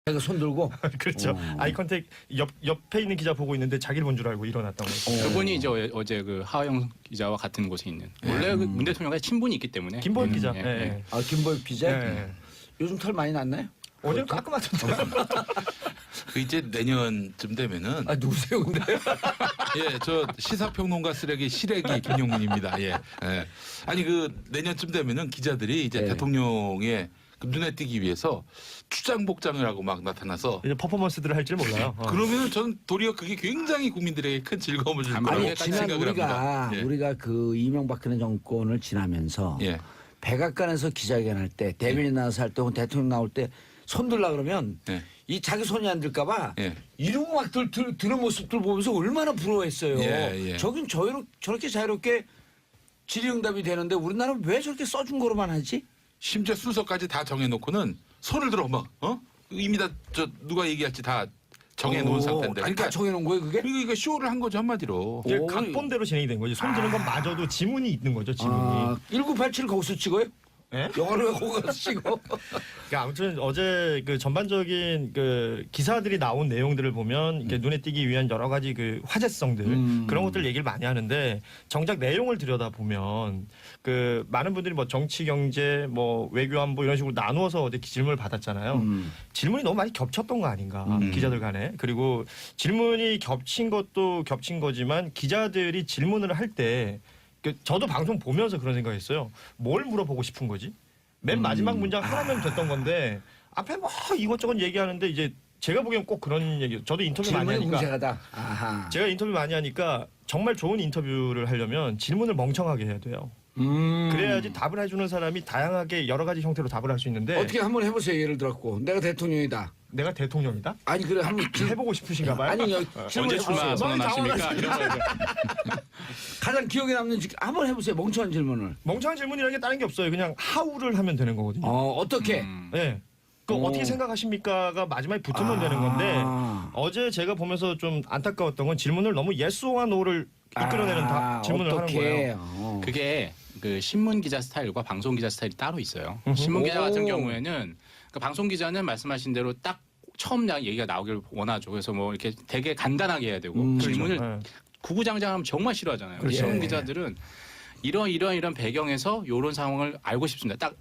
자기가 손 들고. 그렇죠. 아이 컨택 옆에 있는 기자 보고 있는데 자기를 본 줄 알고 일어났던 거죠. 그분이 이제 어제 그 하영 기자와 같은 곳에 있는 원래 그 문 대통령과 친분이 있기 때문에 김보엽 기자. 예, 예, 예. 예. 아 김보엽 기자. 예. 요즘 털 많이 났나요? 어제는 깔끔하던데. 그 이제 내년쯤 되면은 아 누구세요 근데? 예, 저 시사평론가 쓰레기 시래기 김용민입니다. 예. 예. 아니 그 내년쯤 되면은 기자들이 이제 예. 대통령의 그 눈에 띄기 위해서 추장 복장을 하고 막 나타나서 이제 퍼포먼스들을 할 줄 몰라요. 그러면은 저는 도리어 그게 굉장히 국민들에게 큰 즐거움을 줄 거라고 아니 지난 생각을 우리가 합니다. 예. 우리가 그 이명박근혜 정권을 지나면서 예. 백악관에서 기자회견할 때 대변인 나와서 할 때 혹은 대통령 나올 때 손들라 그러면 예. 이 자기 손이 안 들까봐 예. 이러고 막 드는 모습들 보면서 얼마나 부러워했어요. 예, 예. 저긴 저렇게 자유롭게 질의응답이 되는데 우리나라는 왜 저렇게 써준 거로만 하지? 심지어 순서까지 다 정해놓고는 손을 들어 막 이미 다 저 누가 얘기할지 다 정해놓은 상태인데. 아니 다 정해놓은 거예요 그게? 이거 쇼를 한 거죠 한마디로. 이제 오. 각본대로 진행이 된 거지. 손 드는 건 마저도 지문이 있는 거죠. 지문이. 아, 1987 거기서 찍어요? 예? 영화를 왜 거기서 찍어? 그러니까 아무튼 어제 그 전반적인 그 기사들이 나온 내용들을 보면 이렇게 눈에 띄기 위한 여러 가지 그 화제성들 그런 것들 얘기를 많이 하는데 정작 내용을 들여다 보면 그 많은 분들이 뭐 정치 경제 뭐 외교 안보 이런 식으로 나누어서 어제 질문을 받았잖아요. 질문이 너무 많이 겹쳤던 거 아닌가 기자들 간에. 그리고 질문이 겹친 것도 겹친 거지만 기자들이 질문을 할 때 저도 방송 보면서 그런 생각했어요. 뭘 물어보고 싶은 거지? 맨 마지막 문장 하나면 됐던 건데 앞에 뭐 이것저것 얘기하는데 이제 제가 보기엔 꼭 그런 얘기. 저도 인터뷰 많이 질문이 하니까 문제가다. 아하. 제가 인터뷰 많이 하니까 정말 좋은 인터뷰를 하려면 질문을 멍청하게 해야 돼요. 그래야지 답을 해주는 사람이 다양하게 여러 가지 형태로 답을 할 수 있는데 어떻게 한번 해보세요. 예를 들었고 내가 대통령이다. 내가 대통령이다? 아니 그래 한번 해보고 싶으신가 봐요. 아니 언제 질문해 출마 보세요. 선언하십니까? 이런 거죠. 가장 기억에 남는 한번 해보세요. 멍청한 질문을. 멍청한 질문이라는 게 다른 게 없어요. 그냥 하우를 하면 되는 거거든요. 어떻게? 네. 그 어떻게 생각하십니까가 마지막에 붙으면 되는 건데 어제 제가 보면서 좀 안타까웠던 건 질문을 너무 예스와 노를 이끌어내는 질문을 하는 거예요. 그게 그 신문 기자 스타일과 방송 기자 스타일이 따로 있어요. 신문 기자 같은 경우에는 그 방송 기자는 말씀하신 대로 딱 처음 얘기가 나오길 원하죠. 그래서 뭐 이렇게 되게 간단하게 해야 되고 질문을 그렇죠. 구구장장하면 정말 싫어하잖아요. 그렇죠. 신문 기자들은 이런 배경에서 이런 상황을 알고 싶습니다. 딱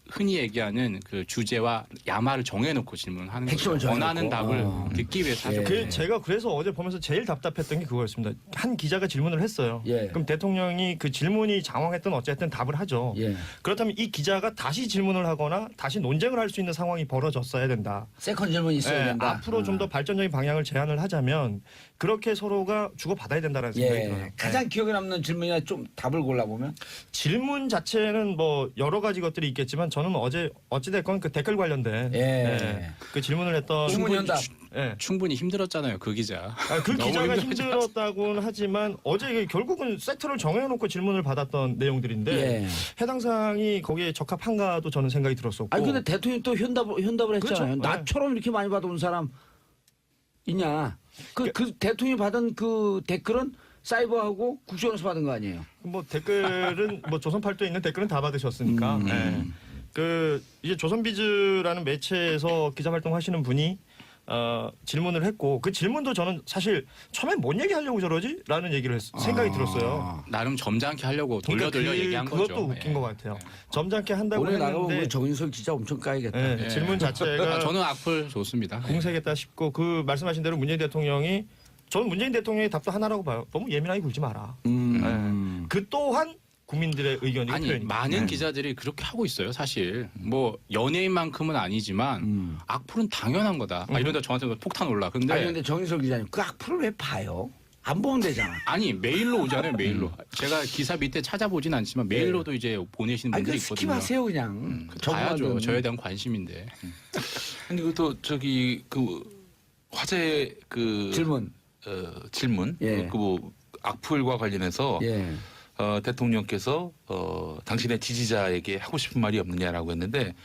흔히 얘기하는 그 주제와 야마를 정해놓고 질문하는 핵심을 거죠. 원하는 정해놓고. 답을 듣기 위해서 하죠. 제가 그래서 어제 보면서 제일 답답했던 게 그거였습니다. 한 기자가 질문을 했어요. 예. 그럼 대통령이 그 질문이 장황했든 어쨌든 답을 하죠. 예. 그렇다면 이 기자가 다시 질문을 하거나 다시 논쟁을 할 수 있는 상황이 벌어졌어야 된다. 세컨 질문이 있어야 예, 된다. 앞으로 좀 더 발전적인 방향을 제안을 하자면 그렇게 서로가 주고받아야 된다는 생각이 들어요. 가장 기억에 남는 질문이나 좀 답을 골라보면 질문 자체는 뭐 여러 가지 것들이 있겠지만 저는 어제 어찌됐건 그 댓글 관련된 그 질문을 했던 충분연답. 충분히 힘들었잖아요, 그 기자. 그 너무 기자가 힘들었지 힘들었다고는 하지만 어제 이게 결국은 세트를 정해놓고 질문을 받았던 내용들인데 해당 사항이 거기에 적합한가도 저는 생각이 들었었고. 아니 근데 대통령이 또 현답을 했잖아요. 그렇죠. 나처럼 이렇게 많이 받아온 사람 있냐? 그 대통령이 받은 그 댓글은 사이버하고 국정원에서 받은 거 아니에요? 뭐 댓글은 뭐 조선팔도에 있는 댓글은 다 받으셨으니까. 네. 그 이제 조선비즈라는 매체에서 기자 활동하시는 분이 질문을 했고 그 질문도 저는 사실 처음에 뭔 얘기하려고 저러지?라는 얘기를 생각이 들었어요. 나름 점잖게 하려고 돌려 그러니까 얘기한 거죠. 그것도 웃긴 예. 것 같아요. 점잖게 한다고 오늘 나가면 했는데 우리 정인석 기자 엄청 까이겠다. 예, 질문 자체가 저는 악플 좋습니다. 공세겠다 싶고 그 말씀하신 대로 문재인 대통령이 저는 문재인 대통령의 답도 하나라고 봐요. 너무 예민하게 굴지 마라. 그 또한 국민들의 의견이 아니 표현이. 많은 기자들이 그렇게 하고 있어요. 사실 뭐 연예인만큼은 아니지만 악플은 당연한 거다. 이런데 저한테 폭탄 올라. 근데 아니 근데 정인석 기자님 그 악플을 왜 봐요? 안 보면 되잖아. 아니 메일로 오잖아요. 메일로. 제가 기사 밑에 찾아보진 않지만 메일로도 이제 보내시는 아니 분들이 그 있거든요. 스킵하세요 그냥. 봐야죠. 저에 대한 관심인데. 아니 그또 저기 그 화제 그 질문. 질문 예. 그 뭐 악플과 관련해서 예. 대통령께서 당신의 지지자에게 하고 싶은 말이 없느냐라고 했는데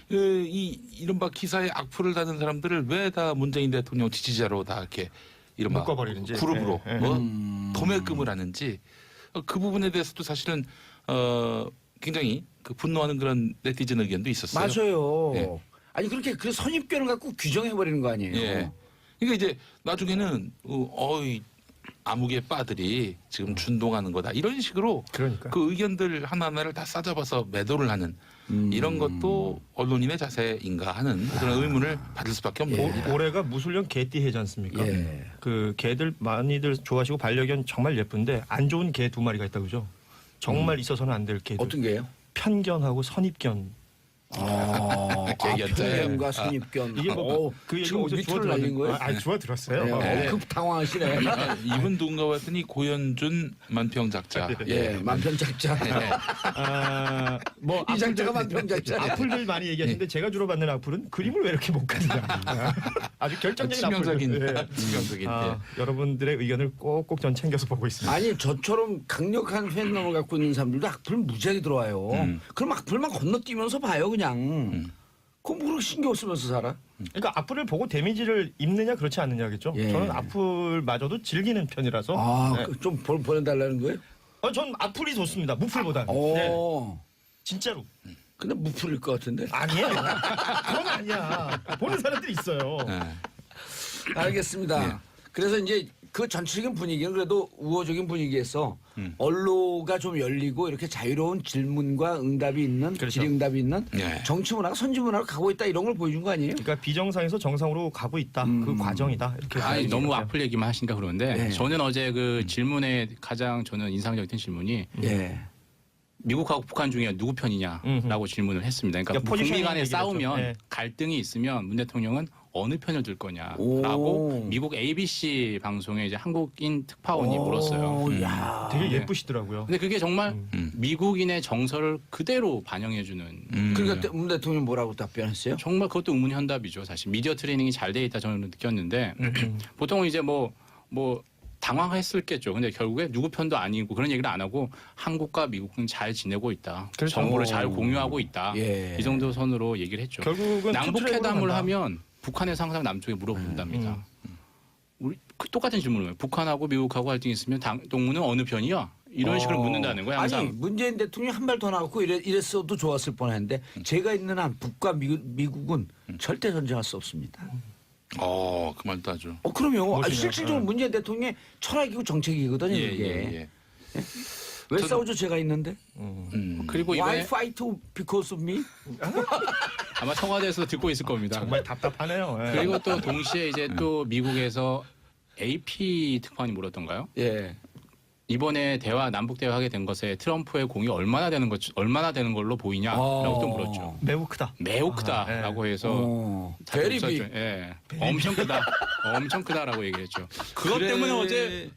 이른바 기사에 악플을 다는 사람들을 왜 다 문재인 대통령 지지자로 다 이렇게 이른바 묶어버리는지. 그룹으로 예, 예. 도매금을 하는지 그 부분에 대해서도 사실은 굉장히 그 분노하는 그런 네티즌 의견도 있었어요. 맞아요. 예. 아니 그렇게 그 선입견을 갖고 규정해 버리는 거 아니에요? 예. 그러니까 이제 나중에는 어이 암흑의 빠들이 지금 준동하는 거다 이런 식으로 그러니까. 그 의견들 하나하나를 다 싸잡아서 매도를 하는 이런 것도 언론인의 자세인가 하는 그런 의문을 받을 수밖에 없는 겁니다. 올해가 무술년 개띠 해지 않습니까? 예. 그 개들 많이들 좋아하시고 반려견 정말 예쁜데 안 좋은 개 2마리가 있다고 그죠? 정말 있어서는 안 될 개들. 어떤 게요? 편견하고 선입견. 개견자예요. 편견과 선입견. 이게 뭐 그 얘기 지금 어디서 밑으로 날린 거예요? 주워 들었어요. 네. 급 당황하시네. 이분 누군가 봤더니 고현준 만평작자. 예, 만평작자. 뭐 이 작자가 만평작자. 악플들 많이 얘기하시는데 제가 주로 받는 악플은 그림을 왜 이렇게 못 그리냐. 아주 결정적인 치명적인 악플들. 치명적인. 여러분들의 의견을 꼭꼭 전 챙겨서 보고 있습니다. 아니 저처럼 강력한 팬덤을 갖고 있는 사람들도 악플 무지하게 들어와요. 그럼 악플만 건너뛰면서 봐요 그냥. 그럼 뭐 그렇게 신경 쓰면서 살아? 그러니까 악플을 보고 데미지를 입느냐 그렇지 않느냐겠죠. 예. 저는 악플마저도 즐기는 편이라서. 네. 좀 보내달라는 거예요? 전 악플이 좋습니다. 무플보다는. 네. 진짜로. 근데 무풀일 것 같은데. 아니에요. 그건 아니야. 보는 사람들이 있어요. 네. 알겠습니다. 그래서 이제 그 전체적인 분위기는 그래도 우호적인 분위기에서 언로가 좀 열리고 이렇게 자유로운 질문과 응답이 있는 그렇죠. 질의응답이 있는 네. 정치 문화가 선지 문화로 가고 있다 이런 걸 보여준 거 아니에요? 그러니까 비정상에서 정상으로 가고 있다. 그 과정이다. 이렇게. 아니 봐야지. 너무 악플 얘기만 하시니까 그러는데 네. 저는 어제 그 질문에 가장 저는 인상적인 질문이 예. 미국하고 북한 중에 누구 편이냐라고 질문을 했습니다. 그러니까 그러니까 포지셔닝 북미 간에 얘기를 싸우면 했죠. 네. 갈등이 있으면 문 대통령은 어느 편을 들 오. 거냐라고 미국 ABC 방송에 이제 한국인 특파원이 물었어요. 야. 되게 예쁘시더라고요. 근데 그게 정말 미국인의 정서를 그대로 반영해주는 그러니까 문 대통령 뭐라고 답변했어요? 정말 그것도 의문현답이죠. 사실 미디어 트레이닝이 잘 돼 있다 저는 느꼈는데 보통은 이제 뭐 당황했을겠죠. 근데 결국에 누구 편도 아니고 그런 얘기를 안 하고 한국과 미국은 잘 지내고 있다. 그렇죠. 정보를 잘 공유하고 있다. 예. 이 정도 선으로 얘기를 했죠. 결국은 남북회담을 투트랙으로 하면 북한에서 항상 남쪽에 물어본답니다. 우리 똑같은 질문을 해요. 북한하고 미국하고 갈등이 있으면 동무는 어느 편이야? 이런 식으로 묻는다는 거예요. 항상. 아니 문재인 대통령이 한 발 더 나갔고 이랬어도 좋았을 뻔했는데 제가 있는 한 북과 미국은 절대 전쟁할 수 없습니다. 그 말도 아주. 그럼요. 멋지네요. 실질적으로 문재인 대통령의 철학이고 정책이거든요. 예, 이게. 예, 예. 왜 싸우죠? 제가 있는데. 그리고 Why 이번에 fight because of me? 아마 청와대에서 듣고 있을 겁니다. 정말 답답하네요. 예. 그리고 또 동시에 이제 또 미국에서 AP 특파원이 물었던가요? 예. 이번에 남북 대화하게 된 것에 트럼프의 공이 얼마나 되는 걸로 보이냐라고 또 물었죠. 매우 크다. 매우 크다라고 해서 다들 very 웃었죠. big. 예. 엄청 크다. 엄청 크다라고 얘기했죠. 그것 때문에 어제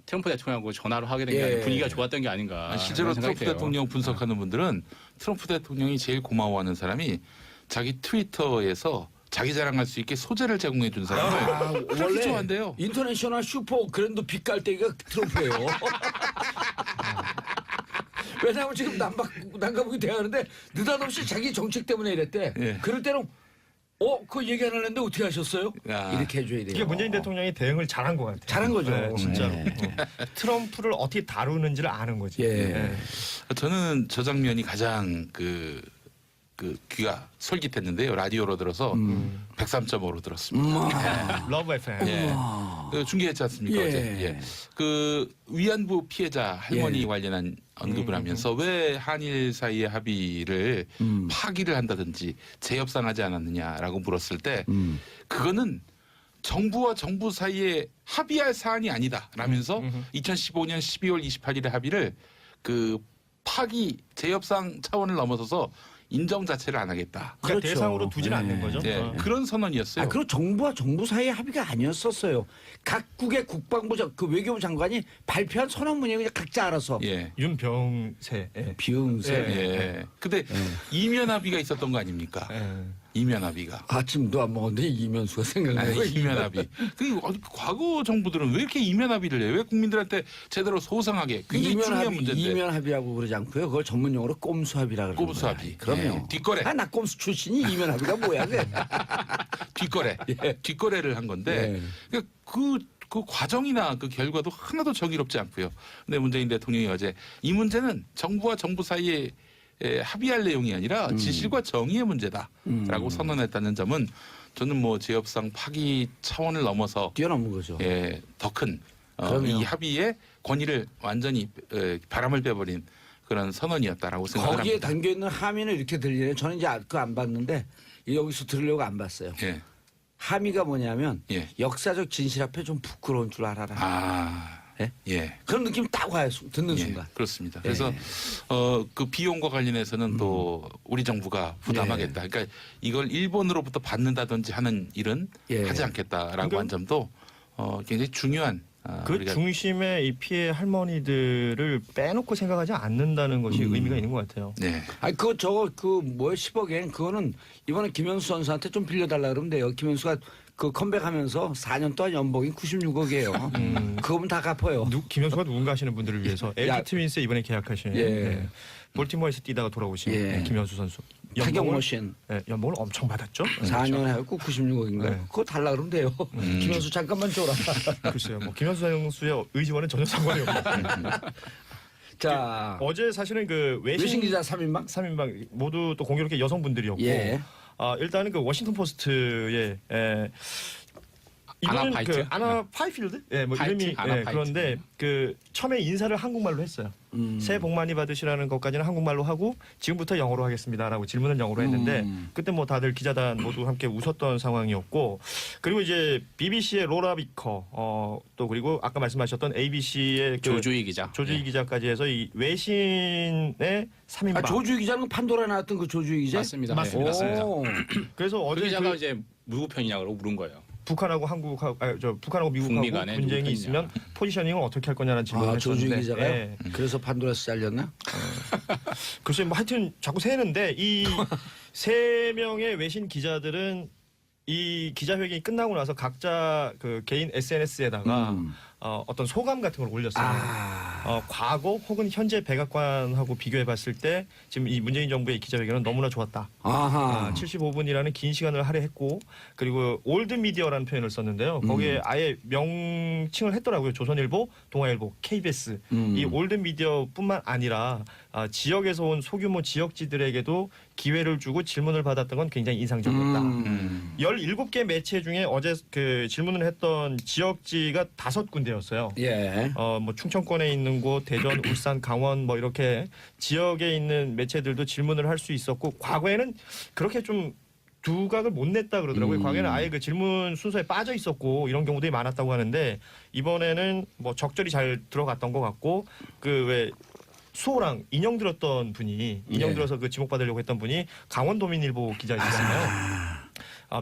트럼프 대통령하고 전화로 하게 된 게 아니라 분위기가 좋았던 게 아닌가. 실제로 그런 생각이 트럼프 돼요. 대통령 분석하는 분들은 트럼프 대통령이 제일 고마워하는 사람이 자기 트위터에서 자기 자랑할 수 있게 소재를 제공해 준 사람을 그렇게 좋아한대요. 인터내셔널 슈퍼 그랜드 빅깔대기가 트럼프예요. 왜냐하면 지금 남가북이 대하는데 느닷없이 자기 정책 때문에 이랬대. 예. 그럴 때는 그거 얘기 안 하는데 어떻게 하셨어요? 야. 이렇게 해줘야 돼요. 이게 문재인 대통령이 대응을 잘한 것 같아요. 잘한 거죠. 네, 진짜로. 네. 트럼프를 어떻게 다루는지를 아는 거지. 예. 네. 저는 저 장면이 가장 그 귀가 솔깃했는데요. 라디오로 들어서 103.5로 들었습니다. 러브 FM. 예. 중계했지 않습니까? 예. 어제. 예. 그 위안부 피해자 할머니 예. 관련한 언급을 하면서 왜 한일 사이의 합의를 파기를 한다든지 재협상하지 않았느냐라고 물었을 때 그거는 정부와 정부 사이에 합의할 사안이 아니다라면서 2015년 12월 28일의 합의를 그 파기 재협상 차원을 넘어서서 인정 자체를 안 하겠다. 그러니까 그렇죠. 대상으로 두지는 네. 않는 거죠. 예, 그런 선언이었어요. 그리고 정부와 정부 사이의 합의가 아니었었어요. 각국의 국방부 그 외교부 장관이 발표한 선언문이 그냥 각자 알아서 예. 윤병세. 예. 비응세. 예. 근데 이면 합의가 있었던 거 아닙니까? 예. 이면 합의가. 아침도 안 먹었는데 이면수가 생각나요. 이면 합의. 과거 정부들은 왜 이렇게 이면 합의를 해요? 왜 국민들한테 제대로 소상하게 굉장히 중요한 문제인데. 이면 합의하고 그러지 않고요. 그걸 전문 용어로 꼼수 합의라 그러는 꼼수 거예요. 합의. 그럼요. 예. 뒷거래. 나 꼼수 출신이 이면 합의가 뭐야? 그게. 뒷거래. 뒷거래를 한 건데 그 과정이나 그 결과도 하나도 정의롭지 않고요. 근데 문재인 대통령이 어제 이 문제는 정부와 정부 사이에 합의할 내용이 아니라 진실과 정의의 문제다라고 선언했다는 점은 저는 뭐 제협상 파기 차원을 넘어서 뛰어넘은 거죠. 더 큰 그럼요. 이 합의의 권위를 완전히 바람을 빼버린 그런 선언이었다라고 생각합니다. 거기에 담겨 있는 함의는 이렇게 들리네요. 저는 이제 그거 안 봤는데 여기서 들으려고 안 봤어요. 예. 함의가 뭐냐면 예. 역사적 진실 앞에 좀 부끄러운 줄 알아라. 아, 예? 예. 그런 느낌 딱 와요. 듣는 예, 순간. 그렇습니다. 그래서 그 비용과 관련해서는 또 우리 정부가 부담하겠다. 그러니까 이걸 일본으로부터 받는다든지 하는 일은 예. 하지 않겠다라고 그러니까 한 점도 굉장히 중요한 그 우리가 중심에 이 피해 할머니들을 빼놓고 생각하지 않는다는 것이 의미가 있는 것 같아요. 네. 아니 그거 저거 그 뭐야 10억엔 그거는 이번에 김현수 선수한테 좀 빌려달라 그러면 돼요. 김현수가 그 컴백하면서 4년 동안 연봉이 96억이에요. 그거면 다 갚아요. 김현수가 누군가 하시는 분들을 위해서 야. LG 트윈스에 이번에 계약하신 예. 볼티모어에서 뛰다가 돌아오신 예. 김현수 선수. 타격 머신 연봉을 엄청 받았죠. 4년 해갖고 96억인가. 네. 그거 달라 그러면 돼요. 김현수 잠깐만 줘라. 글쎄요. 뭐 김현수 선수의 의지와는 전혀 상관이 없는. 자 어제 사실은 그 외신 기자 3인방. 3인방 모두 또 공교롭게 여성분들이었고 예. 일단은 그 워싱턴 포스트의 이거는 파이트? 그 아나 파이필드? 예, 뭐 파이트? 이름이 아나 파이트. 그런데 그 처음에 인사를 한국말로 했어요. 새해 복 많이 받으시라는 것까지는 한국말로 하고 지금부터 영어로 하겠습니다라고 질문을 영어로 했는데 그때 뭐 다들 기자단 모두 함께 웃었던 상황이었고 그리고 이제 BBC의 로라 비커 또 그리고 아까 말씀하셨던 ABC의 조주희 기자. 조주희 기자까지 해서 이 외신의 3인방. 아, 조주희 기자는 판도라에 나왔던 그 조주희 기자. 맞습니다. 맞습니다. 네, 맞습니다. 오. 그래서 그 어제 기자가 그 이제 누구 편이냐고 물은 거예요. 북한하고 한국하고 북한하고 북미 미국하고 간에 분쟁이 누구 있으면 포지셔닝을 어떻게 할 거냐는 질문을 아, 조주희 했었는데 기자가요? 예. 그래서 판도라에서 잘렸나? 글쎄 뭐 하여튼 자꾸 새는데 이 세 명의 외신 기자들은 이 기자회견이 끝나고 나서 각자 그 개인 SNS에다가 어떤 소감 같은 걸 올렸어요. 과거 혹은 현재 백악관하고 비교해봤을 때 지금 이 문재인 정부의 기자회견은 너무나 좋았다. 아하. 75분이라는 긴 시간을 할애했고 그리고 올드 미디어라는 표현을 썼는데요. 거기에 아예 명칭을 했더라고요. 조선일보, 동아일보, KBS. 이 올드 미디어뿐만 아니라 지역에서 온 소규모 지역지들에게도 기회를 주고 질문을 받았던 건 굉장히 인상적이었다. 17개 매체 중에 어제 그 질문을 했던 지역지가 5군데였어요. 예. 뭐 충청권에 있는 곳, 대전, 울산, 강원 뭐 이렇게 지역에 있는 매체들도 질문을 할 수 있었고 과거에는 그렇게 좀 두각을 못 냈다 그러더라고요. 과거에는 아예 그 질문 순서에 빠져 있었고 이런 경우들이 많았다고 하는데 이번에는 뭐 적절히 잘 들어갔던 것 같고 그 왜 수호랑 인형 들었던 분이 인형 들어서 그 지목 받으려고 했던 분이 강원도민일보 기자이잖아요.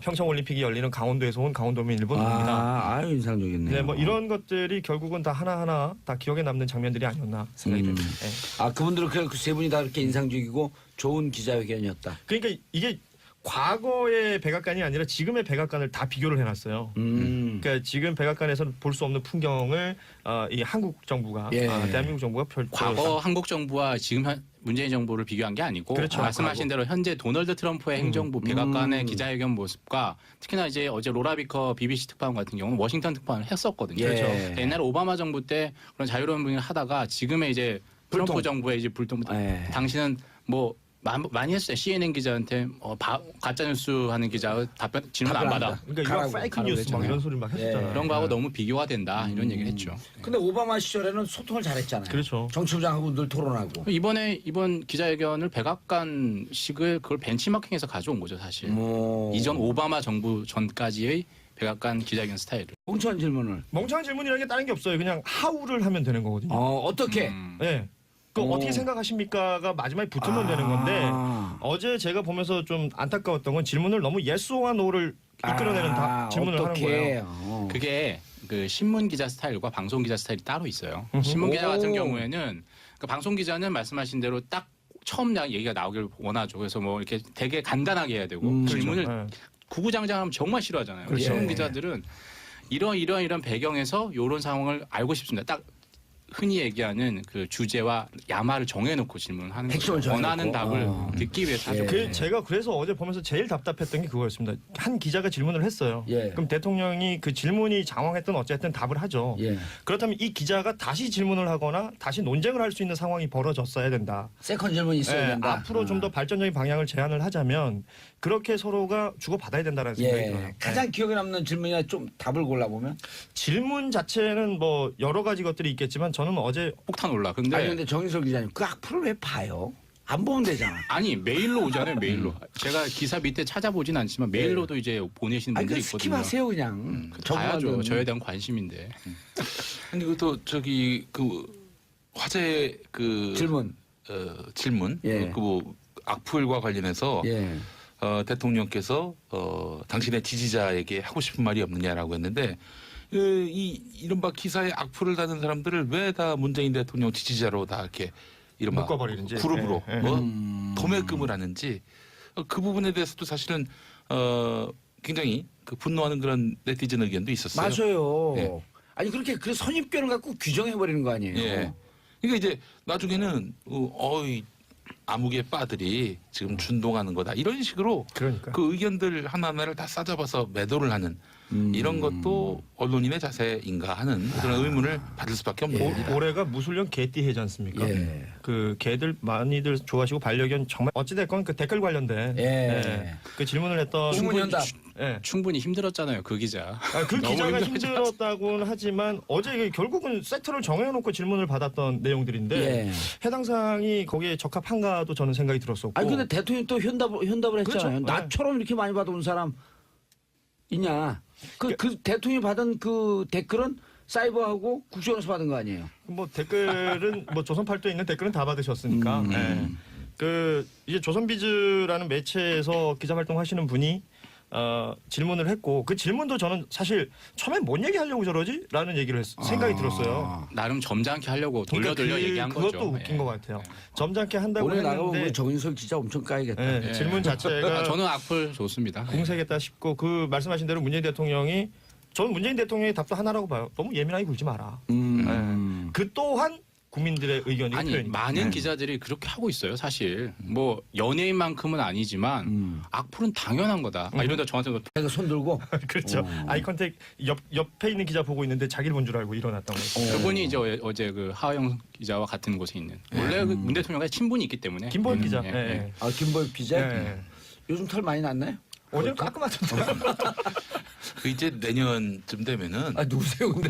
평창 올림픽이 열리는 강원도에서 온 강원도민일보 누구입니다. 아유 인상적이네요. 네, 뭐 이런 것들이 결국은 다 하나하나 다 기억에 남는 장면들이 아니었나 생각이 듭니다. 네. 아 그분들은 그 세 분이 다 그렇게 인상적이고 좋은 기자회견이었다. 그러니까 이게 과거의 백악관이 아니라 지금의 백악관을 다 비교를 해놨어요. 그러니까 지금 백악관에서는 볼 수 없는 풍경을 이 한국 정부가 예. 대한민국 정부가 과거 한국 정부와 지금 문재인 정부를 비교한 게 아니고 그렇죠. 말씀하신 대로 현재 도널드 트럼프의 행정부 백악관의 기자회견 모습과 특히나 이제 어제 로라 비커 BBC 특파원 같은 경우는 워싱턴 특파원을 했었거든요. 예. 그렇죠. 옛날 오바마 정부 때 그런 자유로운 분위기를 하다가 지금의 이제 트럼프 불통. 정부의 이제 불통 예. 당신은 뭐 많이 했어요. CNN 기자한테 가짜 뉴스 하는 기자 답변 질문 안 받아. 그러니까 이거 가라고, 페이크 가라고 뉴스 막 그랬잖아요. 이런 소리 막 했었잖아요. 그런 거하고 너무 비교가 된다 이런 얘기를 했죠. 근데 오바마 시절에는 소통을 잘했잖아요. 그렇죠. 정치부장하고 늘 토론하고. 이번 기자회견을 백악관식을 그걸 벤치마킹해서 가져온 거죠 사실. 이전 오바마 정부 전까지의 백악관 기자회견 스타일을. 멍청한 질문을. 멍청한 질문이라는 게 다른 게 없어요. 그냥 하우를 하면 되는 거거든요. 어떻게? 네. 그 어떻게 생각하십니까가 마지막에 붙으면 되는 건데 어제 제가 보면서 좀 안타까웠던 건 질문을 너무 예스와 노를 이끌어내는 질문을 하는 거예요. 그게 그 신문 기자 스타일과 방송 기자 스타일이 따로 있어요. 신문 기자 같은 경우에는 그 방송 기자는 말씀하신 대로 딱 처음 얘기가 나오길 원하죠. 그래서 뭐 이렇게 되게 간단하게 해야 되고 질문을 그렇죠. 구구장장하면 정말 싫어하잖아요. 그렇죠. 신문 기자들은 이런 배경에서 이런 상황을 알고 싶습니다. 딱 흔히 얘기하는 그 주제와 야마를 정해놓고 질문하는 거죠. 핵심을 정해놓고. 원하는 답을 듣기 위해서 하죠. 제가 그래서 어제 보면서 제일 답답했던 게 그거였습니다. 한 기자가 질문을 했어요. 예. 그럼 대통령이 그 질문이 장황했든 어쨌든 답을 하죠. 예. 그렇다면 이 기자가 다시 질문을 하거나 다시 논쟁을 할 수 있는 상황이 벌어졌어야 된다. 세컨 질문이 있어야 예, 된다. 앞으로 좀 더 발전적인 방향을 제안을 하자면 그렇게 서로가 주고받아야 된다는 생각이 들어요. 가장 기억에 남는 질문이나 좀 답을 골라보면? 질문 자체는 뭐 여러 가지 것들이 있겠지만 저는 어제 폭탄 올라. 근데 아니 근데 정인석 기자님 그 악플을 왜 봐요? 안 보면 되잖아. 아니 메일로 오잖아요. 메일로. 제가 기사 밑에 찾아보진 않지만 메일로도 이제 보내시는 아니 분들이 그 있거든요. 스킵하세요 그냥. 봐야죠. 정말로. 저에 대한 관심인데. 아니 그또 저기 그 화제 그 질문. 질문 예. 그 뭐 악플과 관련해서 예. 대통령께서 당신의 지지자에게 하고 싶은 말이 없느냐라고 했는데 이 이른바 기사에 악플을 다는 사람들을 왜 다 문재인 대통령 지지자로 다 이렇게 이른바 묶어버리는지. 그룹으로 예, 예. 도매금을 하는지 그 부분에 대해서도 사실은 굉장히 그 분노하는 그런 네티즌 의견도 있었어요. 맞아요. 예. 아니 그렇게 그 선입견을 갖고 규정해 버리는 거 아니에요? 예. 그러니까 이제 나중에는 어이 암흑의 빠들이 지금 준동하는 거다 이런 식으로 그러니까. 그 의견들 하나하나를 다 싸잡아서 매도를 하는 이런 것도 언론인의 자세인가 하는 그런 의문을 받을 수밖에 없는 겁니다. 올해가 무술년 개띠 해지 않습니까? 예. 그 개들 많이들 좋아하시고 반려견 정말 어찌됐건 그 댓글 관련된 예. 그 질문을 했던 충분연답. 예. 충분히 힘들었잖아요. 그 기자. 그 너무 기자가 힘들었죠. 힘들었다고는 하지만 어제 결국은 세트를 정해놓고 질문을 받았던 내용들인데 예. 해당 사항이 거기에 적합한가도 저는 생각이 들었었고. 아니 근데 대통령이 또 현답을 했잖아요. 그렇죠. 나처럼 이렇게 많이 받아온 사람 있냐? 그 대통령이 받은 그 댓글은 사이버하고 국정원에서 받은 거 아니에요? 뭐 댓글은 뭐 조선팔도에 있는 댓글은 다 받으셨으니까. 예. 그 이제 조선비즈라는 매체에서 기자 활동하시는 분이 질문을 했고 그 질문도 저는 사실 처음엔 뭔 얘기하려고 저러지?라는 얘기를 생각이 들었어요. 나름 점잖게 하려고 돌려 그러니까 얘기한 그것도 거죠. 웃긴 예. 것 같아요. 점잖게 한다고 오늘 나가면 했는데 우리 정인석 기자 엄청 까이겠다. 예, 질문 자체가 저는 악플 좋습니다. 공세겠다 싶고 그 말씀하신 대로 문재인 대통령이 저는 문재인 대통령의 답도 하나라고 봐요. 너무 예민하게 굴지 마라. 그 또한 국민들의 의견이 아니 표현이. 많은 기자들이 그렇게 하고 있어요. 사실 뭐 연예인만큼은 아니지만 악플은 당연한 거다. 이런데 저한테 내가 손 들고 그렇죠. 아이컨택 옆에 있는 기자 보고 있는데 자기를 본 줄 알고 일어났던 거죠. 그분이 이제 어제 그 하영 기자와 같은 곳에 있는 원래 그 문 대통령과 친분이 있기 때문에 김보현 기자. 예, 예, 예. 예. 아 김보엽 기자 예. 요즘 털 많이 났나요? 어제는 깔끔하던데. 그 이제 내년쯤 되면은 아 누구세요 근데?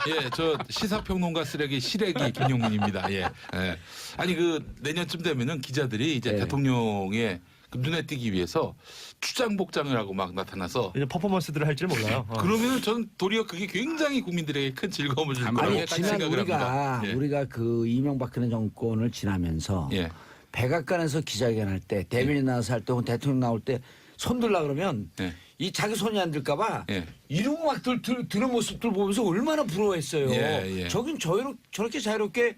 예, 저 시사평론가 쓰레기 시래기 김용민입니다. 예. 예. 아니 그 내년쯤 되면은 기자들이 이제 예. 대통령의 그 눈에 띄기 위해서 추장복장을 하고 막 나타나서 이제 퍼포먼스들을 할 줄 몰라요. 그러면은 저는 도리어 그게 굉장히 국민들에게 큰 즐거움을 줄 거라고 아니 딱 지난 생각을 합니다. 우리가 그 이명박근혜 정권을 지나면서 예. 백악관에서 기자회견할 때 대변인 나와서 할 때 혹은 대통령 나올 때 손들라 그러면 예. 이 자기 손이 안 들까봐 예. 이러고 막 드는 모습들 보면서 얼마나 부러워했어요. 예, 예. 저긴 저렇게 자유롭게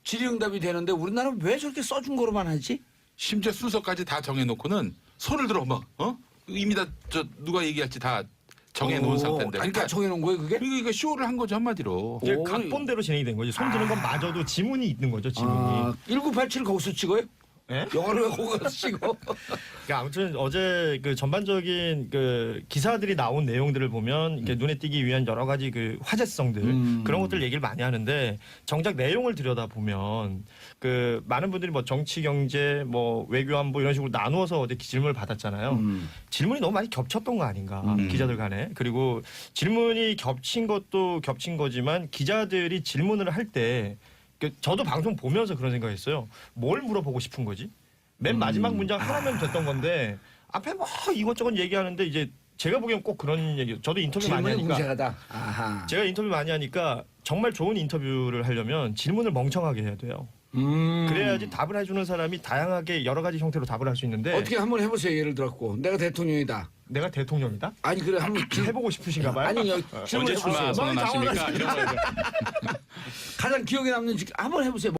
질의응답이 되는데 우리나라는 왜 저렇게 써준 거로만 하지? 심지어 순서까지 다 정해놓고는 손을 들어 막 이미 다 저 누가 얘기할지 다 정해놓은 상태인데. 아니 다 정해놓은 거예요 그게? 그러니까 쇼를 한 거죠 한마디로. 이게 오. 각본대로 진행이 된 거지. 손 드는 건 마저도 지문이 있는 거죠. 지문이. 아, 1987 거기서 찍어요? 예? 영화를 왜 거기서 찍어? 그러니까 아무튼 어제 그 전반적인 그 기사들이 나온 내용들을 보면 이렇게 눈에 띄기 위한 여러 가지 그 화제성들 그런 것들 얘기를 많이 하는데 정작 내용을 들여다 보면 그 많은 분들이 뭐 정치 경제 뭐 외교 안보 이런 식으로 나누어서 어제 질문을 받았잖아요. 질문이 너무 많이 겹쳤던 거 아닌가 기자들 간에. 그리고 질문이 겹친 것도 겹친 거지만 기자들이 질문을 할 때 저도 방송 보면서 그런 생각했어요. 뭘 물어보고 싶은 거지? 맨 마지막 문장 하나면 됐던 건데 앞에 뭐 이것저것 얘기하는데 이제 제가 보기엔 꼭 그런 얘기. 저도 인터뷰 많이 질문이 하니까 궁색하다. 아하. 제가 인터뷰 많이 하니까 정말 좋은 인터뷰를 하려면 질문을 멍청하게 해야 돼요. 그래야지 답을 해주는 사람이 다양하게 여러 가지 형태로 답을 할 수 있는데 어떻게 한번 해보세요. 예를 들었고 내가 대통령이다. 내가 대통령이다? 아니 그래 한번 해보고 싶으신가 봐요? 아니 여기 언제 질문해 출마 보세요. 선언하십니까? 이런 거 가장 기억에 남는 한번 해보세요.